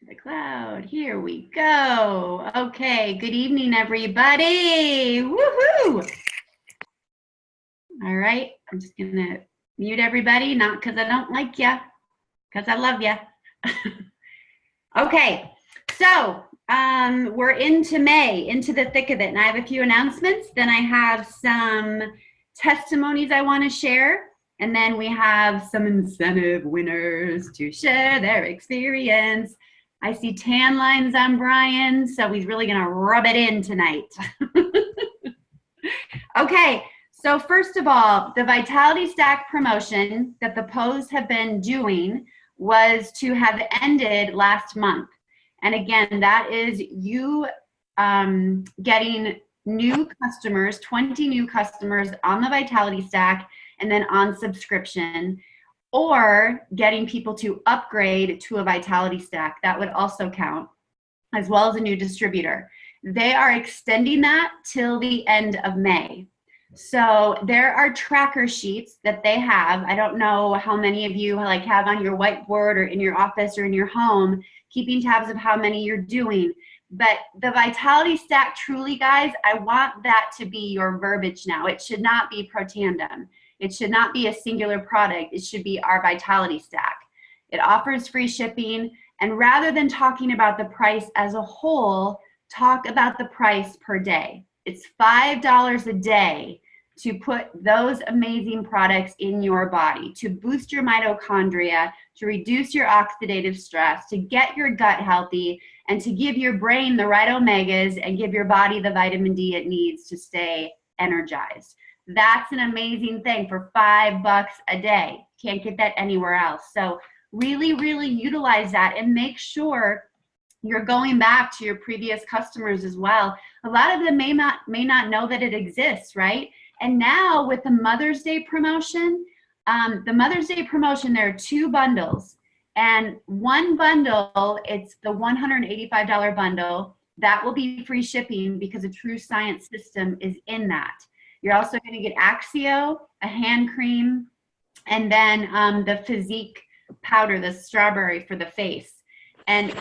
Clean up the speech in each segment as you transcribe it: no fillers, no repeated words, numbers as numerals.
The cloud. Here we go. Okay. Good evening, everybody. Woohoo! All right. I'm just gonna mute everybody, not because I don't like you, because I love you. Okay. So we're into May, into the thick of it, and I have a few announcements. Then I have some testimonies I want to share. And then we have some incentive winners to share their experience. I see tan lines on Brian, so he's really going to rub it in tonight. Okay, so first of all, the Vitality Stack promotion that the Pose have been doing was to have ended last month. And again, that is you getting new customers, 20 new customers on the Vitality Stack and then on subscription, or getting people to upgrade to a Vitality Stack. That would also count, as well as a new distributor. They are extending that till the end of May. So there are tracker sheets that they have. I don't know how many of you have on your whiteboard or in your office or in your home, keeping tabs of how many you're doing. But the Vitality Stack, truly, guys, I want that to be your verbiage now. It should not be Protandim. It should not be a singular product. It should be our Vitality Stack. It offers free shipping. And rather than talking about the price as a whole, talk about the price per day. It's $5 a day to put those amazing products in your body, to boost your mitochondria, to reduce your oxidative stress, to get your gut healthy, and to give your brain the right omegas and give your body the vitamin D it needs to stay energized. That's an amazing thing for $5 a day. Can't get that anywhere else. So really, really utilize that and make sure you're going back to your previous customers as well. A lot of them may not know that it exists, right? And now with the Mother's Day promotion, there are 2 bundles. And one bundle, it's the $185 bundle. That will be free shipping because a True Science system is in that. You're also going to get Axio, a hand cream, and then the Physique powder, the strawberry for the face. And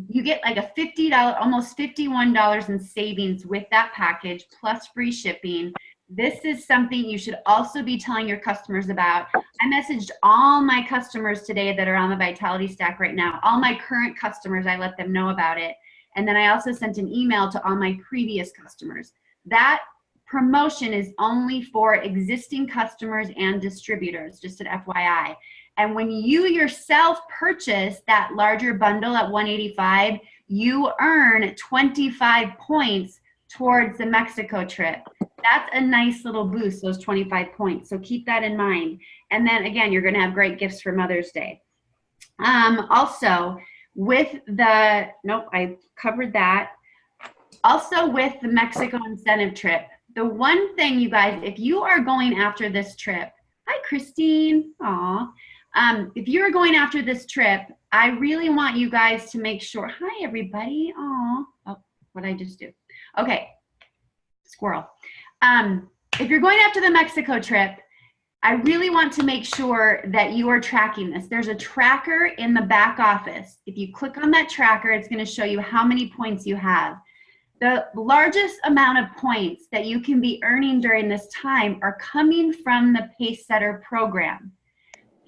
you get like a $50, almost $51 in savings with that package, plus free shipping. This is something you should also be telling your customers about. I messaged all my customers today that are on the Vitality Stack right now. All my current customers, I let them know about it. And then I also sent an email to all my previous customers. That promotion is only for existing customers and distributors, just an FYI. And when you yourself purchase that larger bundle at $185, you earn 25 points towards the Mexico trip. That's a nice little boost, those 25 points. So keep that in mind. And then again, you're going to have great gifts for Mother's Day. Also, with the, nope, I covered that. Also with the Mexico incentive trip, the one thing, you guys, if you are going after this trip, hi, Christine, aw. If you're going after this trip, I really want you guys to make sure, hi, everybody, aw. Oh, what did I just do? Okay, squirrel. If you're going after the Mexico trip, I really want to make sure that you are tracking this. There's a tracker in the back office. If you click on that tracker, it's going to show you how many points you have. The largest amount of points that you can be earning during this time are coming from the Pacesetter program.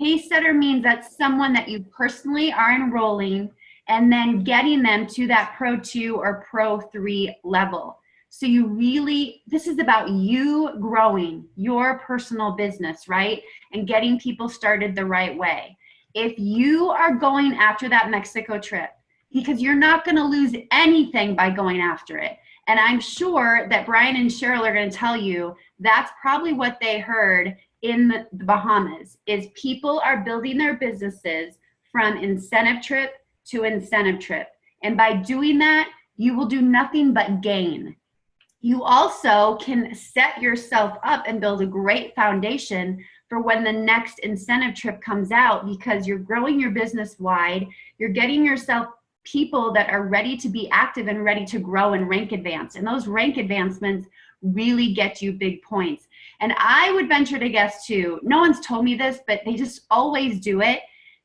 Pacesetter means that's someone that you personally are enrolling and then getting them to that Pro 2 or Pro 3 level. So you really, this is about you growing your personal business, right? And getting people started the right way. If you are going after that Mexico trip, because you're not going to lose anything by going after it. And I'm sure that Brian and Cheryl are going to tell you that's probably what they heard in the Bahamas, is people are building their businesses from incentive trip to incentive trip. And by doing that, you will do nothing but gain. You also can set yourself up and build a great foundation for when the next incentive trip comes out, because you're growing your business wide, you're getting yourself people that are ready to be active and ready to grow and rank advance. And those rank advancements really get you big points. And I would venture to guess too, no one's told me this, but they just always do it.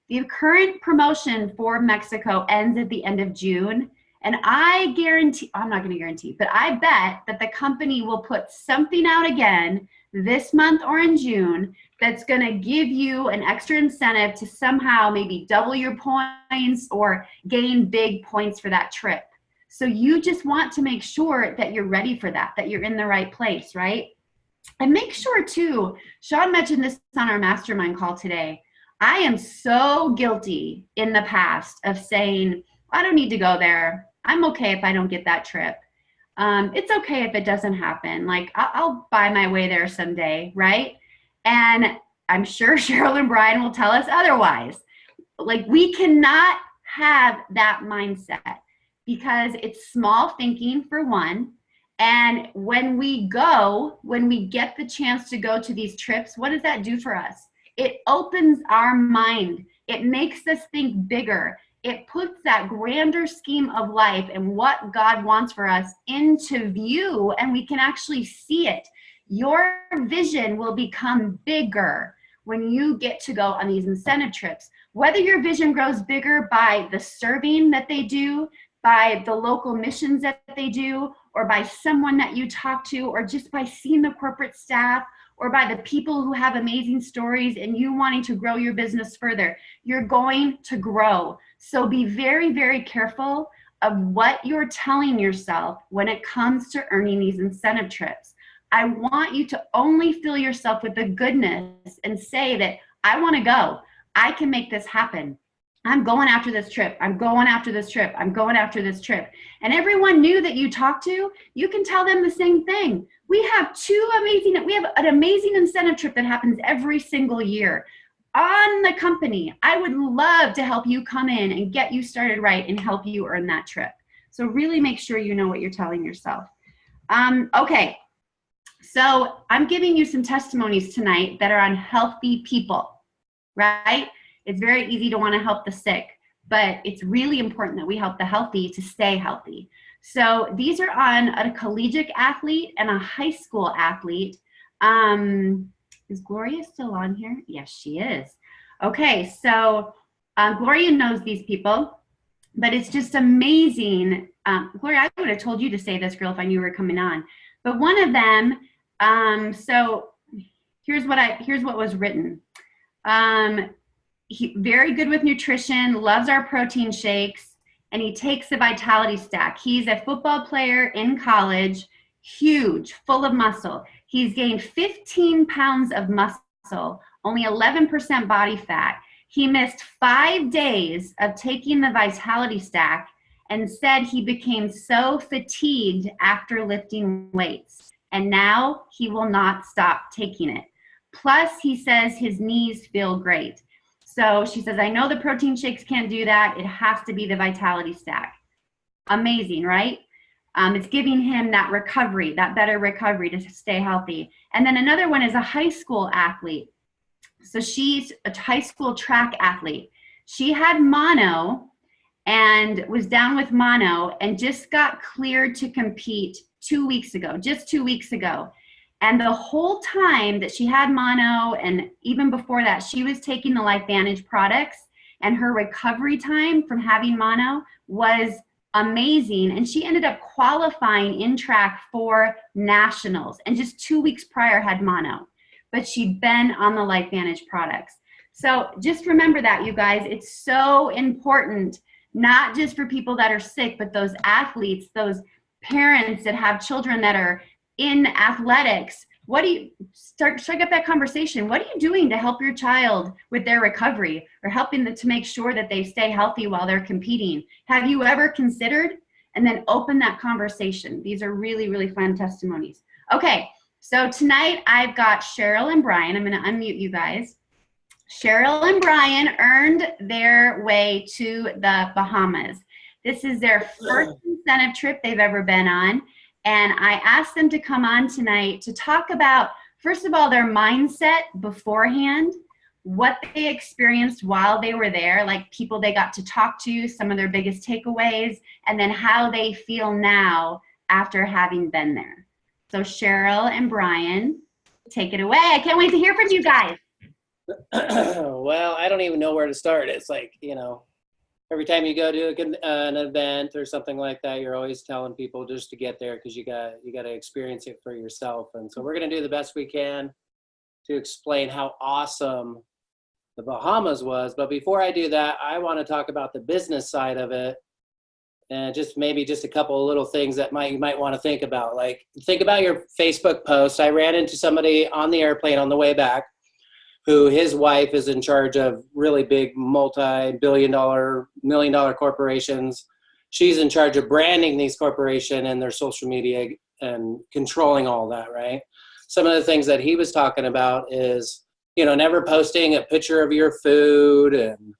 The current promotion for Mexico ends at the end of June. And I guarantee, I'm not going to guarantee, but I bet that the company will put something out again this month or in June that's going to give you an extra incentive to somehow maybe double your points or gain big points for that trip. So you just want to make sure that you're ready for that, that you're in the right place, right? And make sure too, Sean mentioned this on our mastermind call today. I am so guilty in the past of saying, I don't need to go there. I'm okay if I don't get that trip. It's okay if it doesn't happen. Like I'll buy my way there someday, right? And I'm sure Cheryl and Brian will tell us otherwise. Like we cannot have that mindset because it's small thinking for one. And when we get the chance to go to these trips, what does that do for us? It opens our mind. It makes us think bigger. It puts that grander scheme of life and what God wants for us into view, and we can actually see it. Your vision will become bigger when you get to go on these incentive trips. Whether your vision grows bigger by the serving that they do, by the local missions that they do, or by someone that you talk to, or just by seeing the corporate staff, or by the people who have amazing stories and you wanting to grow your business further, you're going to grow. So be very, very careful of what you're telling yourself when it comes to earning these incentive trips. I want you to only fill yourself with the goodness and say that I want to go. I can make this happen. I'm going after this trip. I'm going after this trip. I'm going after this trip. And everyone new that you talk to, you can tell them the same thing. We have an amazing incentive trip that happens every single year on the company. I would love to help you come in and get you started right and help you earn that trip. So really make sure you know what you're telling yourself. Okay. So I'm giving you some testimonies tonight that are on healthy people, right? It's very easy to want to help the sick, but it's really important that we help the healthy to stay healthy. So these are on a collegiate athlete and a high school athlete. Is Gloria still on here? Yes, she is. Okay, so Gloria knows these people, but it's just amazing. Gloria, I would have told you to say this, girl, if I knew you were coming on. But one of them, so here's what was written. He very good with nutrition, loves our protein shakes, and he takes the Vitality Stack. He's a football player in college, huge, full of muscle. He's gained 15 pounds of muscle, only 11% body fat. He missed 5 days of taking the Vitality Stack and said he became so fatigued after lifting weights. And now he will not stop taking it. Plus, he says his knees feel great. So she says, I know the protein shakes can't do that. It has to be the Vitality Stack. Amazing, right? It's giving him that recovery, that better recovery to stay healthy. And then another one is a high school athlete. So she's a high school track athlete. She had mono and was down with mono and just got cleared to compete 2 weeks ago, just 2 weeks ago. And the whole time that she had mono, and even before that, she was taking the LifeVantage products, and her recovery time from having mono was amazing. And she ended up qualifying in track for nationals, and just 2 weeks prior had mono, but she'd been on the LifeVantage products. So just remember that, you guys. It's so important, not just for people that are sick, but those athletes, those parents that have children that are in athletics. What do you strike up that conversation? What are you doing to help your child with their recovery, or helping them to make sure that they stay healthy while they're competing? Have you ever considered? And then open that conversation. These are really, really fun testimonies. Okay, so tonight I've got Cheryl and Brian. I'm going to unmute you guys. Cheryl and Brian earned their way to the Bahamas. This is their first incentive trip they've ever been on. And I asked them to come on tonight to talk about, first of all, their mindset beforehand, what they experienced while they were there, like people they got to talk to, some of their biggest takeaways, and then how they feel now after having been there. So Cheryl and Brian, take it away. I can't wait to hear from you guys. Well, I don't even know where to start. It's like, every time you go to an event or something like that, you're always telling people just to get there because you got to experience it for yourself. And so we're going to do the best we can to explain how awesome the Bahamas was. But before I do that, I want to talk about the business side of it, and maybe just a couple of little things that you might want to think about. Like, think about your Facebook post. I ran into somebody on the airplane on the way back who his wife is in charge of really big multi-billion-dollar, million-dollar corporations. She's in charge of branding these corporations and their social media and controlling all that, right? Some of the things that he was talking about is, never posting a picture of your food and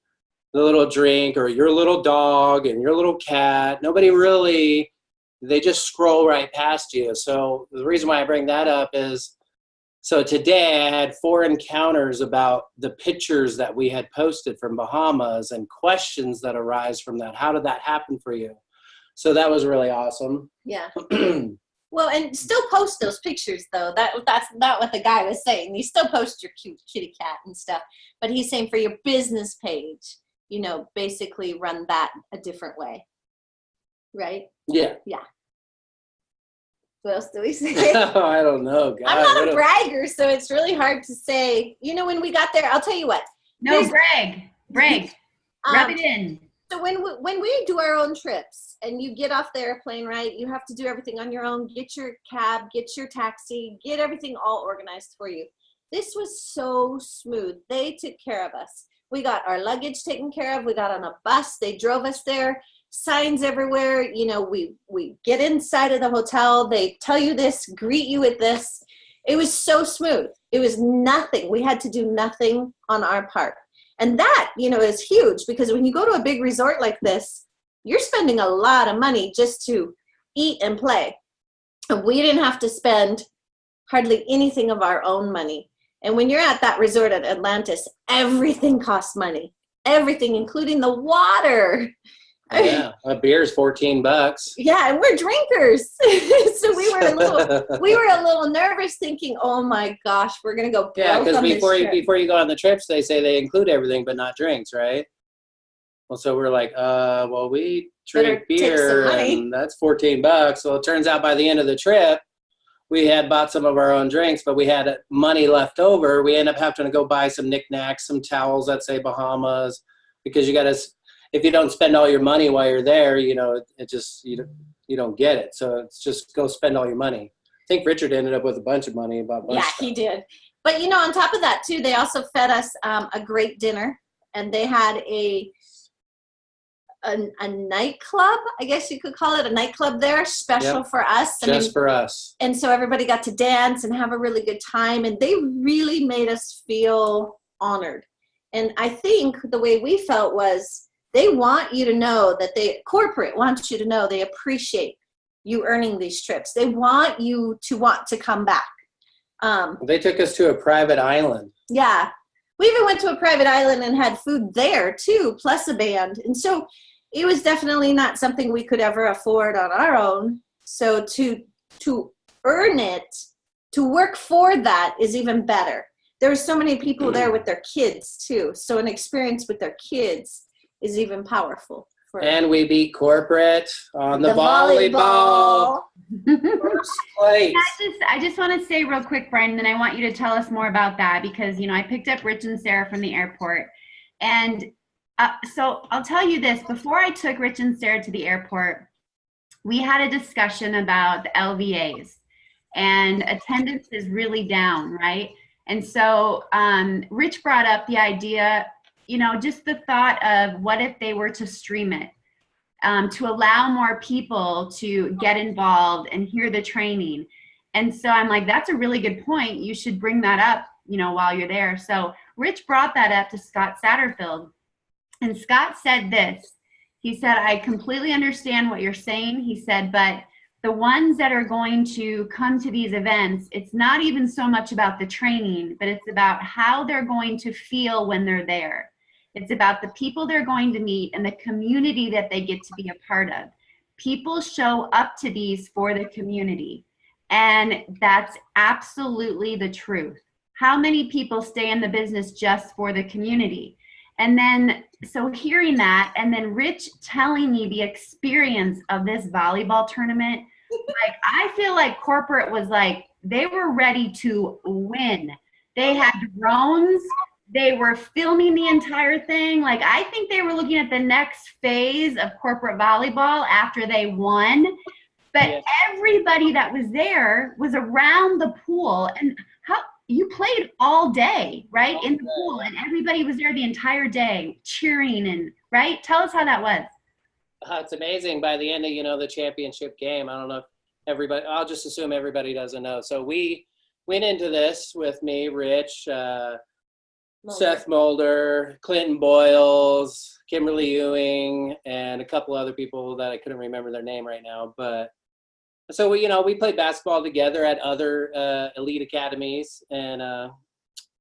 the little drink or your little dog and your little cat. Nobody really, they just scroll right past you. So the reason why I bring that up is, so today I had 4 encounters about the pictures that we had posted from Bahamas and questions that arise from that. How did that happen for you? So that was really awesome. Yeah. Well, and still post those pictures, though. That's not what the guy was saying. You still post your cute kitty cat and stuff. But he's saying for your business page, basically run that a different way. Right? Yeah. Yeah. What else do we say? I don't know. God, I'm not a bragger, so it's really hard to say. When we got there, I'll tell you what. No, brag. Rub it in. So when we do our own trips and you get off the airplane, right, you have to do everything on your own. Get your cab, get your taxi, get everything all organized for you. This was so smooth. They took care of us. We got our luggage taken care of. We got on a bus. They drove us there. Signs everywhere. We get inside of the hotel. They tell you this, greet you with this. It was so smooth. It was nothing. We had to do nothing on our part. And that, is huge, because when you go to a big resort like this, you're spending a lot of money just to eat and play. And we didn't have to spend hardly anything of our own money. And when you're at that resort at Atlantis, everything costs money. Everything, including the water. Yeah, a beer is $14. Yeah, and we're drinkers. So we were a little nervous, thinking, "Oh my gosh, we're gonna go." Yeah, because before you go on the trips, they say they include everything but not drinks, right? Well, so we're like, well, we drink beer, and that's $14. Well, it turns out by the end of the trip, we had bought some of our own drinks, but we had money left over. We end up having to go buy some knickknacks, some towels that say Bahamas, because you got to. If you don't spend all your money while you're there, it just, you don't get it. So it's just go spend all your money. I think Richard ended up with a bunch of money. He did. But, on top of that, too, they also fed us a great dinner. And they had a nightclub, I guess you could call it, a nightclub there, special for us. For us. And so everybody got to dance and have a really good time. And they really made us feel honored. And I think the way we felt was, they want you to know that corporate wants you to know they appreciate you earning these trips. They want you to want to come back. They took us to a private island. Yeah. We even went to a private island and had food there too, plus a band. And so it was definitely not something we could ever afford on our own. So to earn it, to work for that is even better. There were so many people there with their kids too. So an experience with their kids is even powerful. And we beat corporate on the volleyball. First place. I just want to say real quick, Brian, and then I want you to tell us more about that, because, I picked up Rich and Sarah from the airport. And so I'll tell you this, before I took Rich and Sarah to the airport, we had a discussion about the LVAs, and attendance is really down, right? And so Rich brought up the idea, just the thought of what if they were to stream it, to allow more people to get involved and hear the training. And so I'm like, that's a really good point. You should bring that up, while you're there. So Rich brought that up to Scott Satterfield. And Scott said this. He said, I completely understand what you're saying. He said, but the ones that are going to come to these events, it's not even so much about the training, but it's about how they're going to feel when they're there. It's about the people they're going to meet and the community that they get to be a part of. People show up to these for the community. And that's absolutely the truth. how many people stay in the business just for the community? And then, so hearing that, and then Rich telling me the experience of this volleyball tournament, like, I feel like corporate was like, they were ready to win. They had drones. They were filming the entire thing. Like, I think they were looking at the next phase of corporate volleyball after they won. But Yeah. everybody that was there was around the pool. And how you played all day, right? In the pool, and everybody was there the entire day cheering and right? Tell us how that was. It's amazing. By the end of, the championship game, I don't know if everybody, I'll just assume everybody doesn't know. So we went into this with me, Rich, Seth Mulder, Clinton Boyles, Kimberly Ewing, and a couple other people that I couldn't remember their name right now. But so we played basketball together at other elite academies, and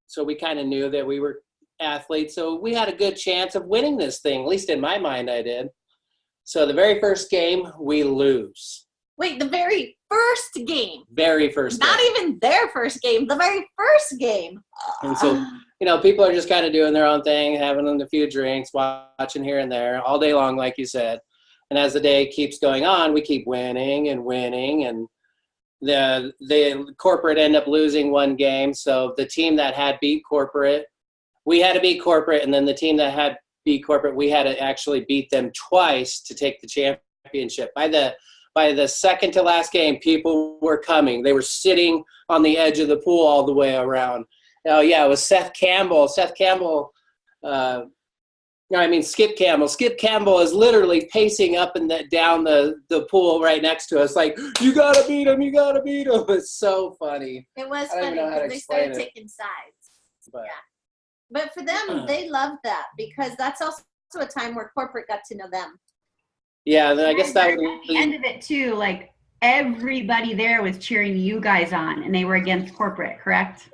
so we kind of knew that we were athletes. So we had a good chance of winning this thing. At least in my mind, I did. So the very first game, we lose. Wait, the very first game. Very first game. Not even their first game, the very first game. And so, people are just kind of doing their own thing, having a few drinks, watching here and there all day long, like you said. And as the day keeps going on, we keep winning and winning. And the corporate end up losing one game. So the team that had beat corporate, we had to beat corporate. And then the team that had beat corporate, we had to actually beat them twice to take the championship. By the second to last game, people were coming. They were sitting on the edge of the pool all the way around. Oh, yeah, it was Seth Campbell. Skip Campbell. Skip Campbell is literally pacing up and down the pool right next to us like, you got to beat him, you got to beat him. It's so funny. It was I don't funny know how to because they explain started it. taking sides. But, Yeah. But for them, they loved that because that's also a time where corporate got to know them. yeah, then I guess that At the end of it too, like, everybody there was cheering you guys on, and they were against corporate, correct?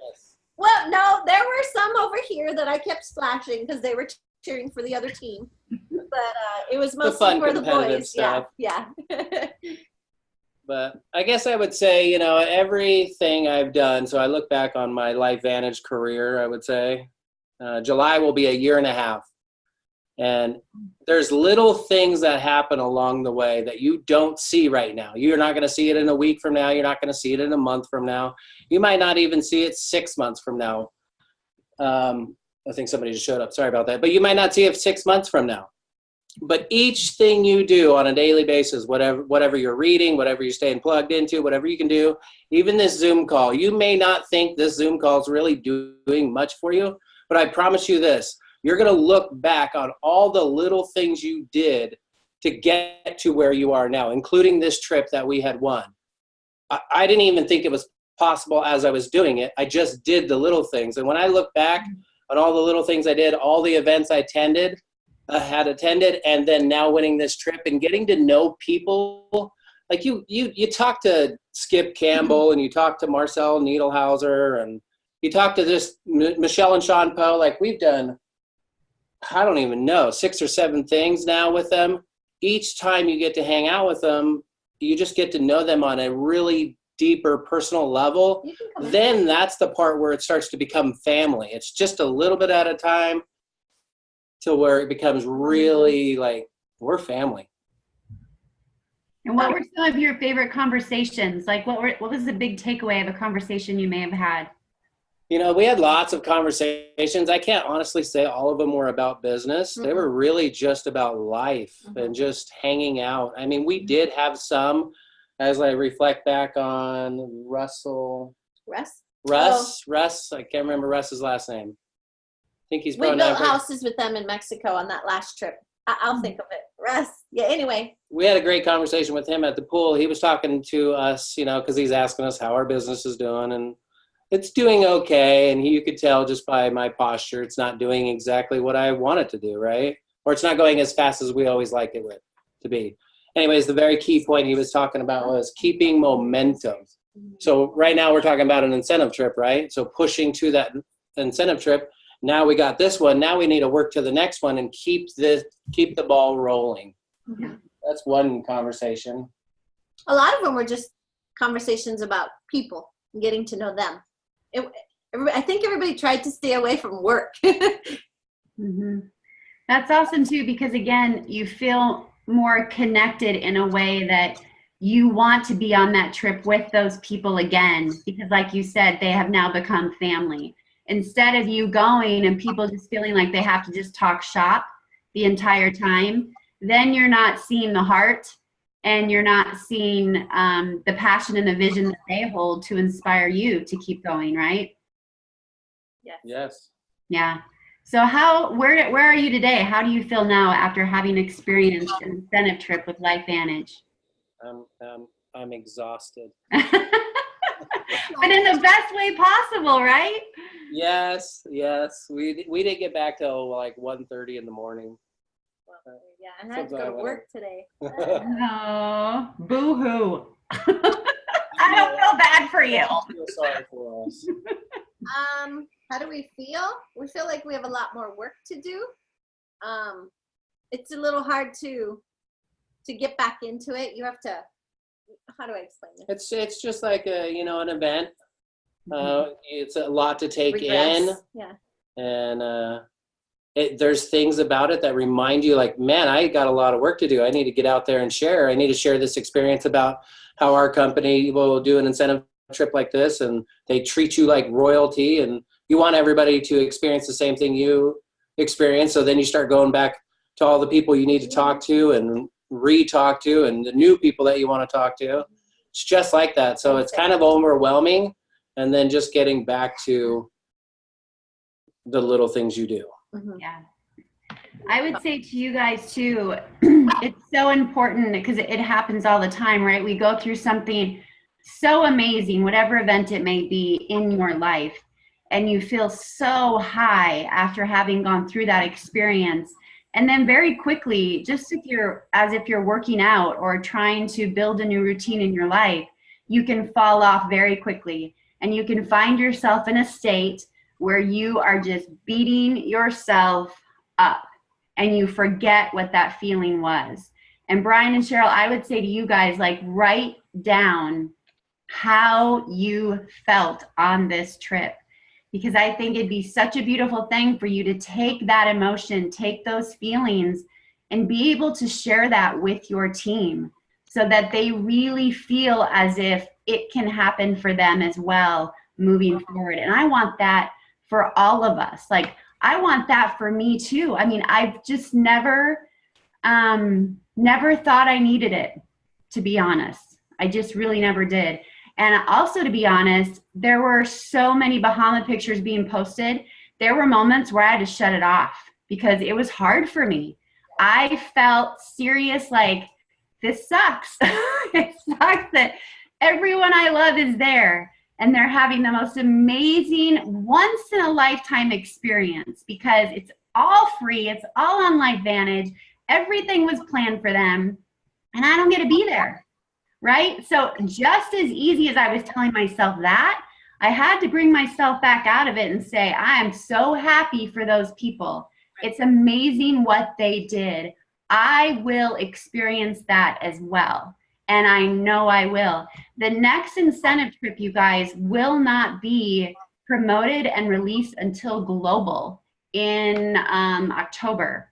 Well, no, there were some over here that I kept splashing because they were cheering for the other team. But it was mostly fun for the competitive boys. stuff. Yeah. But I guess I would say, everything I've done, so I look back on my LifeVantage career, I would say. July will be a year and a half. And there's little things that happen along the way that you don't see right now. You're not going to see it in a week from now. You're not going to see it in a month from now. You might not even see it 6 months from now. I think somebody just showed up. Sorry about that. But you might not see it 6 months from now. But each thing you do on a daily basis, whatever you're reading, whatever you're staying plugged into, whatever you can do, even this Zoom call, you may not think this Zoom call is really doing much for you, but I promise you this, you're going to look back on all the little things you did to get to where you are now, including this trip that we had won. I didn't even think it was possible as I was doing it. I just did the little things. And when I look back on all the little things I did, all the events I had attended, and then now winning this trip and getting to know people, like you talk to Skip Campbell and you talk to Marcel Needlehauser and you talk to this Michelle and Sean Poe, like we've done, I don't even know, 6 or 7 things now with them. Each time you get to hang out with them, you just get to know them on a really deeper personal level. Then that's the part where it starts to become family. It's just a little bit at a time to where it becomes really like we're family. And what were some of your favorite conversations? Like, what was the big takeaway of a conversation you may have had? We had lots of conversations. I can't honestly say all of them were about business. Mm-hmm. They were really just about life and just hanging out. I mean, we did have some, as I reflect back on Russ, I can't remember Russ's last name. I think he's We probably built houses with them in Mexico on that last trip. I'll think of it. Russ. Yeah, anyway. We had a great conversation with him at the pool. He was talking to us, because he's asking us how our business is doing, and it's doing okay. And you could tell just by my posture, it's not doing exactly what I want it to do, right? Or it's not going as fast as we always like it to be. Anyways, the very key point he was talking about was keeping momentum. So right now we're talking about an incentive trip, right? So pushing to that incentive trip. Now we got this one. Now we need to work to the next one and keep the ball rolling. Yeah. That's one conversation. A lot of them were just conversations about people and getting to know them. It I think everybody tried to stay away from work. Hmm. That's awesome too, because again, you feel more connected in a way that you want to be on that trip with those people again, because like you said, they have now become family. Instead of you going and people just feeling like they have to just talk shop the entire time, then you're not seeing the heart and you're not seeing the passion and the vision that they hold to inspire you to keep going, right? Yes. Yes. Yeah. So where are you today? How do you feel now after having experienced an incentive trip with LifeVantage? I'm exhausted. But in the best way possible, right? Yes. We didn't get back till like 1:30 in the morning. Well, yeah, and I had to go to work today. No, boo-hoo. I don't feel bad for you. I feel sorry for us. How do we feel? We feel like we have a lot more work to do. It's a little hard to get back into it. You have to, how do I explain this? It's just like an event. It's a lot to take Regress. in, Yeah. and there's things about it that remind you, like, man, I got a lot of work to do. I need to get out there and share. I need to share this experience about how our company will do an incentive trip like this, and they treat you like royalty, and you want everybody to experience the same thing you experience. So then you start going back to all the people you need to talk to and re-talk to, and the new people that you want to talk to. It's just like that. So it's kind of overwhelming, and then just getting back to the little things you do. Mm-hmm. Yeah. I would say to you guys too, it's so important because it happens all the time, right? We go through something so amazing, whatever event it may be in your life, and you feel so high after having gone through that experience. And then very quickly, just as if you're working out or trying to build a new routine in your life, you can fall off very quickly, and you can find yourself in a state where you are just beating yourself up and you forget what that feeling was. And Brian and Cheryl, I would say to you guys, like, write down how you felt on this trip, because I think it'd be such a beautiful thing for you to take that emotion, take those feelings, and be able to share that with your team so that they really feel as if it can happen for them as well moving forward. And I want that for all of us. Like, I want that for me too. I mean, I've just never thought I needed it, to be honest. I just really never did. And also, to be honest, there were so many Bahama pictures being posted. There were moments where I had to shut it off because it was hard for me. I felt serious, like, this sucks. It sucks that everyone I love is there and they're having the most amazing once in a lifetime experience because it's all free. It's all on LifeVantage. Everything was planned for them and I don't get to be there, right? So just as easy as I was telling myself that, I had to bring myself back out of it and say, I am so happy for those people. It's amazing what they did. I will experience that as well. And I know I will. The next incentive trip, you guys, will not be promoted and released until global in October.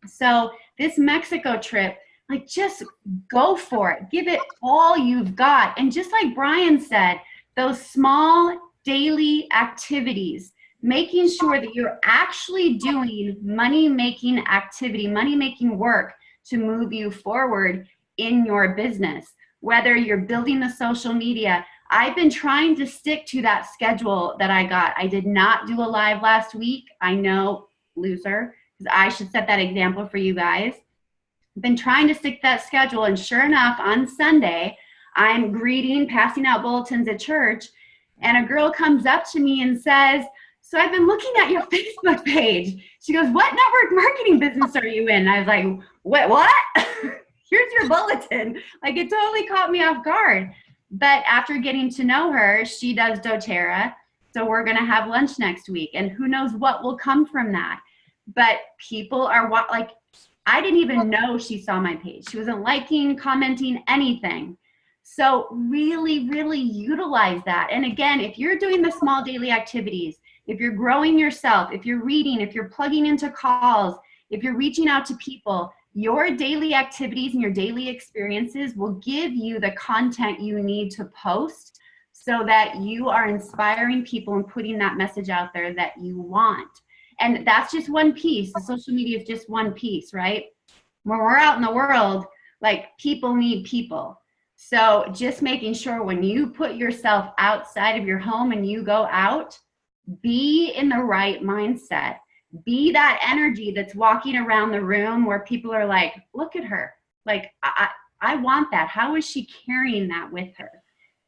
So this Mexico trip, like, just go for it. Give it all you've got. And just like Brian said, those small daily activities, making sure that you're actually doing money-making activity, money-making work to move you forward in your business. Whether you're building the social media, I've been trying to stick to that schedule that I got. I did not do a live last week. I know, loser, because I should set that example for you guys. I've been trying to stick to that schedule, and sure enough, on Sunday, I'm greeting, passing out bulletins at church, and a girl comes up to me and says, so I've been looking at your Facebook page. She goes, what network marketing business are you in? And I was like, what? Here's your bulletin. Like, it totally caught me off guard. But after getting to know her, she does doTERRA. So we're going to have lunch next week. And who knows what will come from that. But people are like, I didn't even know she saw my page. She wasn't liking, commenting, anything. So really, really utilize that. And again, if you're doing the small daily activities, if you're growing yourself, if you're reading, if you're plugging into calls, if you're reaching out to people, your daily activities and your daily experiences will give you the content you need to post so that you are inspiring people and putting that message out there that you want. And that's just one piece. The social media is just one piece, right? When we're out in the world, like, people need people. So just making sure when you put yourself outside of your home and you go out, be in the right mindset. Be that energy that's walking around the room where people are like, look at her. Like, I want that. How is she carrying that with her?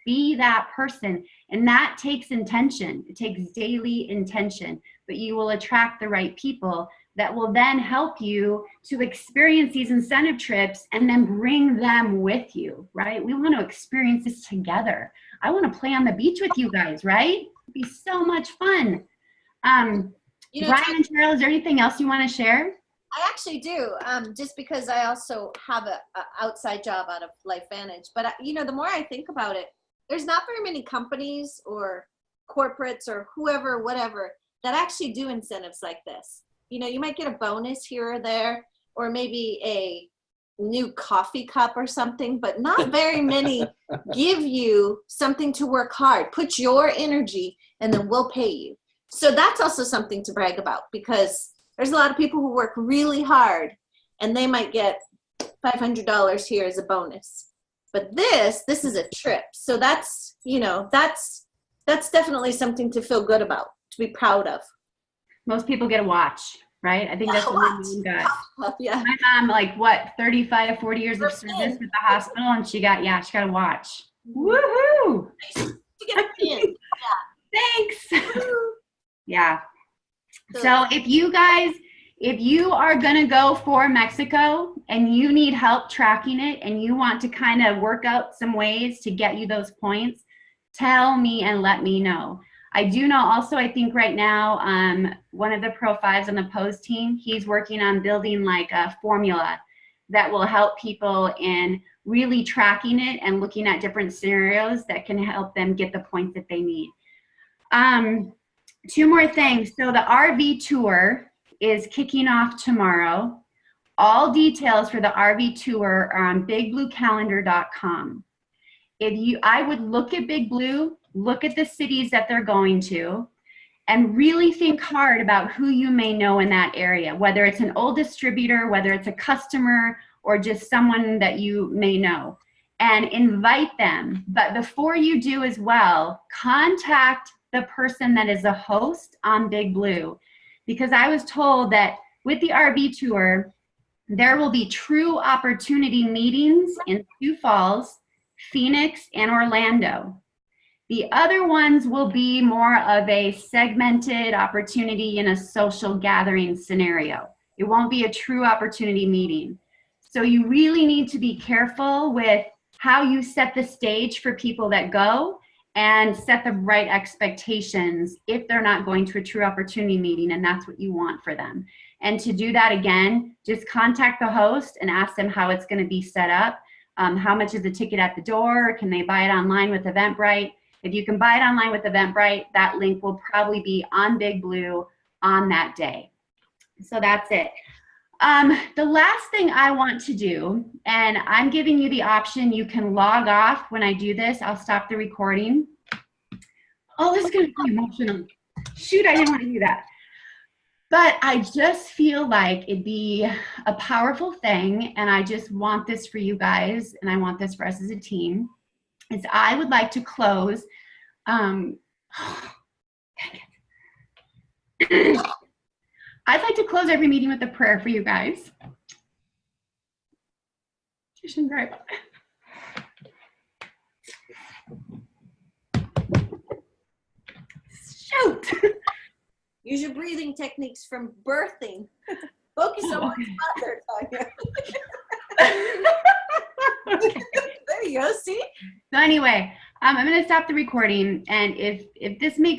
Be that person. And that takes intention. It takes daily intention. But you will attract the right people that will then help you to experience these incentive trips and then bring them with you, right? We want to experience this together. I want to play on the beach with you guys, right? It'd be so much fun. You know, Brian and Cheryl, is there anything else you want to share? I actually do, just because I also have a outside job out of LifeVantage. But you know, the more I think about it, there's not very many companies or corporates or whoever, whatever, that actually do incentives like this. You know, you might get a bonus here or there, or maybe a new coffee cup or something, but not very many give you something to work hard. Put your energy and then we'll pay you. So that's also something to brag about, because there's a lot of people who work really hard and they might get $500 here as a bonus. But this is a trip. So that's, you know, that's definitely something to feel good about, to be proud of. Most people get a watch, right? I think that's what my mom got. Yeah. My mom, like, what, 35, 40 years of service with the hospital, and she got a watch. Woohoo! To get a pin. Thanks. Yeah. So if you are going to go for Mexico and you need help tracking it and you want to kind of work out some ways to get you those points, tell me and let me know. I do know also, I think right now, one of the Pro 5s on the Pose team, he's working on building like a formula that will help people in really tracking it and looking at different scenarios that can help them get the points that they need. Two more things. So the RV tour is kicking off tomorrow. All details for the RV tour are on bigbluecalendar.com. I would look at Big Blue, look at the cities that they're going to, and really think hard about who you may know in that area, whether it's an old distributor, whether it's a customer, or just someone that you may know, and invite them. But before you do as well, contact the person that is a host on Big Blue, because I was told that with the RV tour, there will be true opportunity meetings in Sioux Falls, Phoenix, and Orlando. The other ones will be more of a segmented opportunity in a social gathering scenario. It won't be a true opportunity meeting. So you really need to be careful with how you set the stage for people that go, and set the right expectations if they're not going to a true opportunity meeting and that's what you want for them. And to do that, again, just contact the host and ask them how it's going to be set up. How much is the ticket at the door? Can they buy it online with Eventbrite? If you can buy it online with Eventbrite, that link will probably be on Big Blue on that day. So that's it. The last thing I want to do, and I'm giving you the option, you can log off when I do this. I'll stop the recording. Oh, this is going to be emotional. Shoot, I didn't want to do that. But I just feel like it'd be a powerful thing, and I just want this for you guys, and I want this for us as a team, is I would like to close. I'd like to close every meeting with a prayer for you guys. Shoot. Use your breathing techniques from birthing. Focus on what's mother, Tanya. There you go, see? So anyway, I'm going to stop the recording, and if this makes